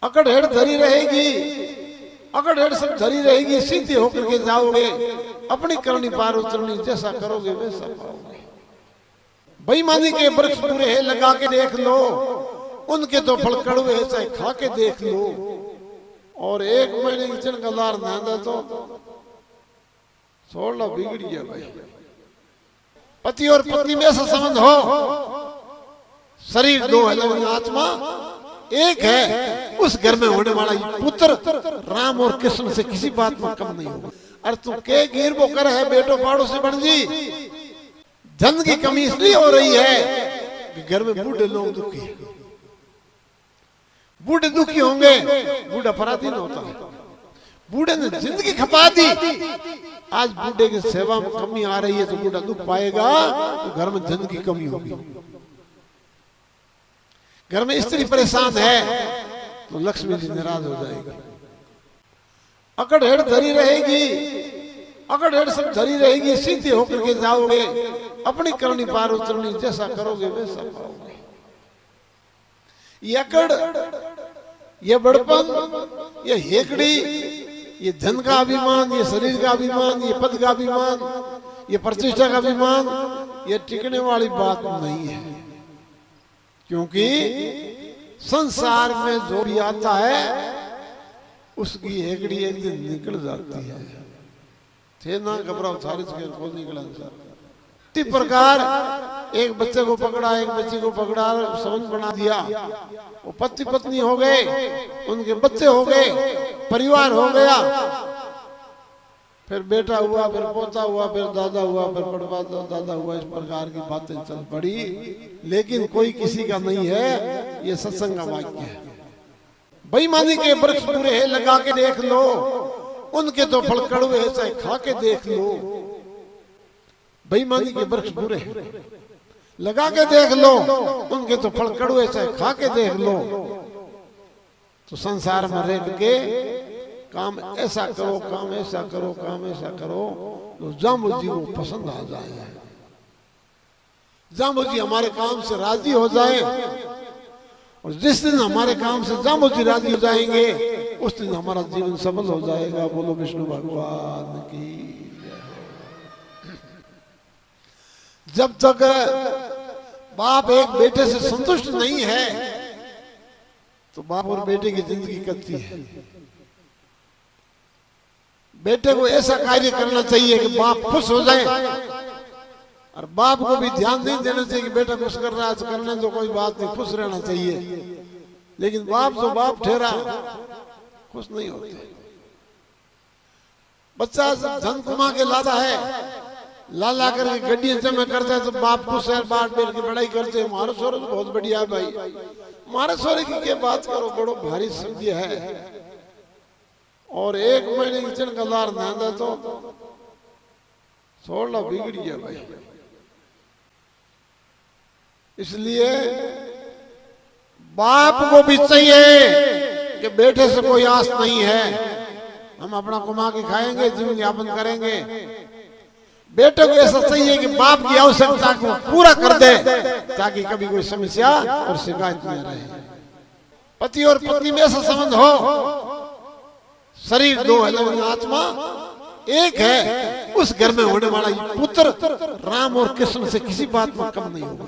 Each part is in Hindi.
अकड़हेड़ धरी रहेगी, अकड़हेड़ सब धरी रहेगी, सीधे होकर के जाओगे, अपनी करनी पार उतरनी, जैसा करोगे वैसा पाओगे। बेईमानी के वृक्ष पूरे है, लगा के देख लो, उनके तो फल कड़वे है, चाहे खा के देख लो। और एक महीने की चिनगलार ना तो छोड़ लो, बिगड़ गया भाई। पति और पत्नी में ऐसा संबंध हो, शरीर दो है लेकिन आत्मा एक है, उस घर में होने वाला पुत्र राम और कृष्ण से किसी बात में कम नहीं होगा। अरे तू के गिर वो कर है बेटो पाड़ो से बन जी, धन की कमी इसलिए हो रही है कि घर में बूढ़े लोग दुखी है। बूढ़े दुखी होंगे, बूढ़ा पराधीन होता है। बूढ़े ने जिंदगी खपा दी, आज बूढ़े की सेवा में कमी आ रही है तो बूढ़ा दुख पाएगा, तो घर में धन की कमी होगी। घर में स्त्री परेशान है तो लक्ष्मी जी नाराज हो जाएगी। अकड़हेड़ धरी रहेगी, अकड़हेड़ सब धरी रहेगी, सीधे होकर के जाओगे, अपनी करनी पार उतरनी, जैसा करोगे वैसा पाओगे। ये अकड़, ये बड़पन, ये हेकड़ी, ये धन का अभिमान, ये शरीर का अभिमान, ये पद का अभिमान, ये प्रतिष्ठा का अभिमान, ये टिकने वाली बात नहीं है। क्योंकि संसार में जो भी आता है उसकी हेकड़ी एक दिन निकल जाती है। थे ना घबराओ, सारी चीजें खोल निकला। इसी प्रकार एक बच्चे को पकड़ा, एक बच्ची को पकड़ा, संबंध बना दिया, वो पति पत्नी हो गए, उनके बच्चे हो गए, परिवार हो गया, फिर बेटा हुआ, फिर पोता हुआ, फिर दादा हुआ, फिर पड़दादा दादा हुआ। इस प्रकार की बातें चल पड़ी, लेकिन कोई किसी का नहीं है। ये सत्संग का वाक्य है। बेईमानी के वृक्ष पूरे है, लगा के देख लो, उनके तो फल कड़वे है, चाहे खा के देख लो। बेईमानी के वृक्ष पूरे हैं, लगा के देख लो, उनके तो फल कड़वे, चाहे खा के देख लो। तो संसार में रह के काम ऐसा करो, काम ऐसा करो, काम ऐसा करो, तो जामु जी को पसंद आ जाए, जामु जी हमारे काम से राजी हो जाए। और जिस दिन हमारे काम से जामु जी राजी हो जाएंगे, उस दिन हमारा जीवन सफल हो जाएगा। बोलो विष्णु भगवान की। जब तक बाप एक बेटे से संतुष्ट नहीं है तो बाप और बेटे की जिंदगी कटती है। बेटे को ऐसा कार्य करना चाहिए कि बाप खुश हो जाए, और बाप को भी ध्यान नहीं देना चाहिए कि बेटा खुश कर रहा है तो करने दो, कोई बात नहीं, खुश रहना चाहिए। लेकिन बाप जो बाप ठहरा खुश नहीं होते। बच्चा धन कमा के लाता है, ला ला करके गड्डी जमा करता है तो बाप को शहर बांट बैठ के बड़ाई करते हैं, हमारा सोरे तो बहुत बढ़िया है भाई, हमारे सोरे की क्या बात करो, बड़ो भारी सब्जी है। और एक महीने की चिनगलार ना तो छोड़ लो, बिगड़ गया भाई। इसलिए बाप को भी चाहिए कि बेटे से कोई आस नहीं है, हम अपना कमा के खाएंगे, जीवन यापन करेंगे। बेटे को ऐसा चाहिए कि बाप की आवश्यकता को पूरा कर दे, ताकि कभी कोई समस्या और शिकायत न रहे। पति और पत्नी में ऐसा संबंध हो, शरीर दो है लेकिन आत्मा एक है, उस घर में होने वाला पुत्र राम और कृष्ण से किसी बात में कम नहीं होगा।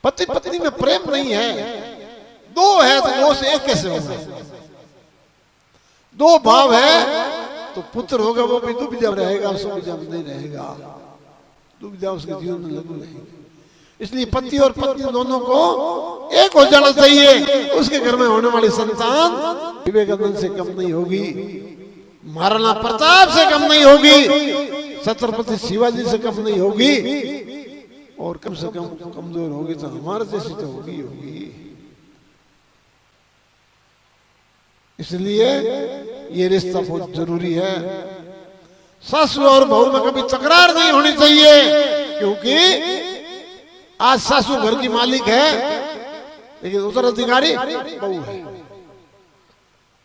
पति पत्नी में प्रेम नहीं है, दो है तो दो से एक कैसे होगा? दो भाव है तो पुत्र होगा, वो भी दुविधा रहेगा, सुविधा नहीं रहेगा, दुविधा उसके जीवन में लगू रहेगी। इसलिए पति और पत्नी दोनों को एक हो जाना चाहिए। उसके घर में होने वाली संतान विवेकानंद से कम नहीं होगी, महाराणा प्रताप से कम नहीं होगी, छत्रपति शिवाजी से कम नहीं होगी, और कम से कम कमजोर होगी तो हमारे जैसी तो होगी होगी। इसलिए ये रिश्ता बहुत जरूरी है। सासू और बहू में कभी तकरार नहीं होनी चाहिए, क्योंकि आज सासू घर की मालिक है लेकिन उत्तराधिकारी बहू है।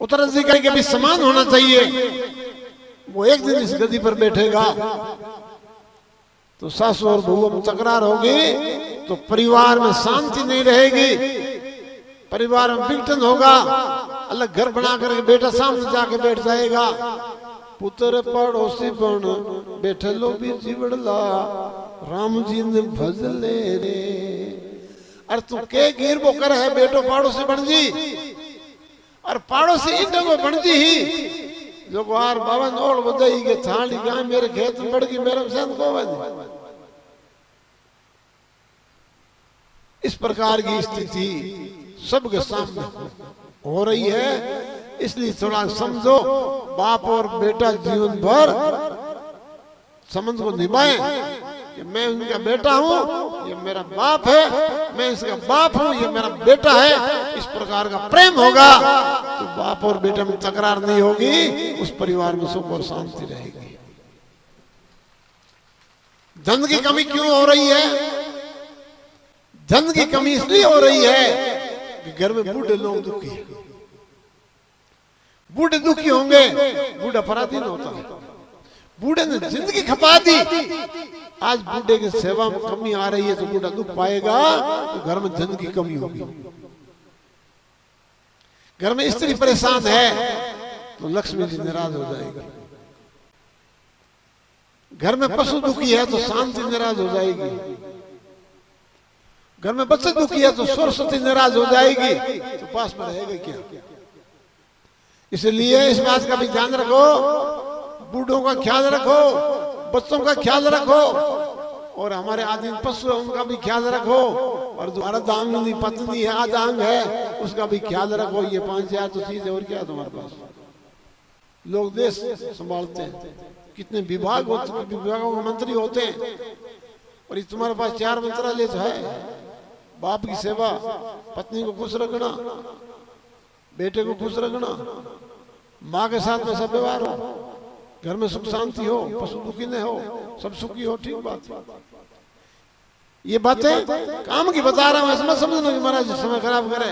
उत्तराधिकारी के भी समान होना चाहिए। वो एक दिन इस गद्दी पर बैठेगा तो सासू और बहू में तकरार होगी तो परिवार में शांति नहीं रहेगी, परिवार में विघटन होगा। अलग घर बना करके बेटा सामने जाके बैठ जाएगा, पुत्र पड़ोसी बन बैठे लो भी जीवड़ला राम जी ने भज ले रे। अरे तू के गिर वो कर है बेटो पड़ोसी बन जी, और पड़ोसी इंडो को बन जी ही जो आर बावन ओढ़ बजाई के थाली गाय मेरे खेत में बढ़ गई मेरे संत को बज। इस प्रकार की स्थिति सबके सामने हो रही है, इसलिए थोड़ा समझो। बाप और बेटा जीवन भर संबंध को निभाएं कि मैं उनका बेटा हूं, ये मेरा बाप है, मैं इसका बाप हूं, ये मेरा बेटा है। इस प्रकार का प्रेम होगा तो बाप और बेटा में तकरार नहीं होगी, उस परिवार में सुख और शांति रहेगी। धन की कमी क्यों हो रही है? धन की कमी इसलिए हो रही है कि घर में बूढ़े लोग दुखी हैं। बूढ़े दुखी होंगे, बूढ़ा पराधीन होता है। बूढ़े ने जिंदगी खपा दी, आज बूढ़े की सेवा में कमी आ रही है तो बूढ़ा दुख पाएगा, तो घर में धन की कमी होगी। घर में स्त्री परेशान है तो लक्ष्मी जी नाराज हो जाएगी। घर में पशु दुखी है तो शांति नाराज हो जाएगी। घर में बच्चे दुखी है तो सरस्वती नाराज हो जाएगी, तो पास में रहेगा क्या? इसलिए इस बात का भी ध्यान रखो, बूढ़ों का ख्याल रखो, बच्चों का ख्याल रखो, और हमारे आदि पशु उनका भी ख्याल रखो, और जो अर्धांगिनी पत्नी है, आधा अंग है, उसका भी ख्याल रखो। ये 5,000 तो चीज है, और क्या तुम्हारे पास? लोग देश संभालते हैं, कितने विभाग होते हैं, विभागों के मंत्री होते हैं, और तुम्हारे पास 4 मंत्रालय तो है। बाप की सेवा, पत्नी को खुश रखना, बेटे को खुश रखना, माँ के साथ में सब व्यवहार हो, घर में सुख शांति हो, पशु दुखी न हो, सब सुखी हो। ठीक बात। ये बातें काम की बता रहा हूं, ऐसा मत समझना कि महाराज समय खराब करे।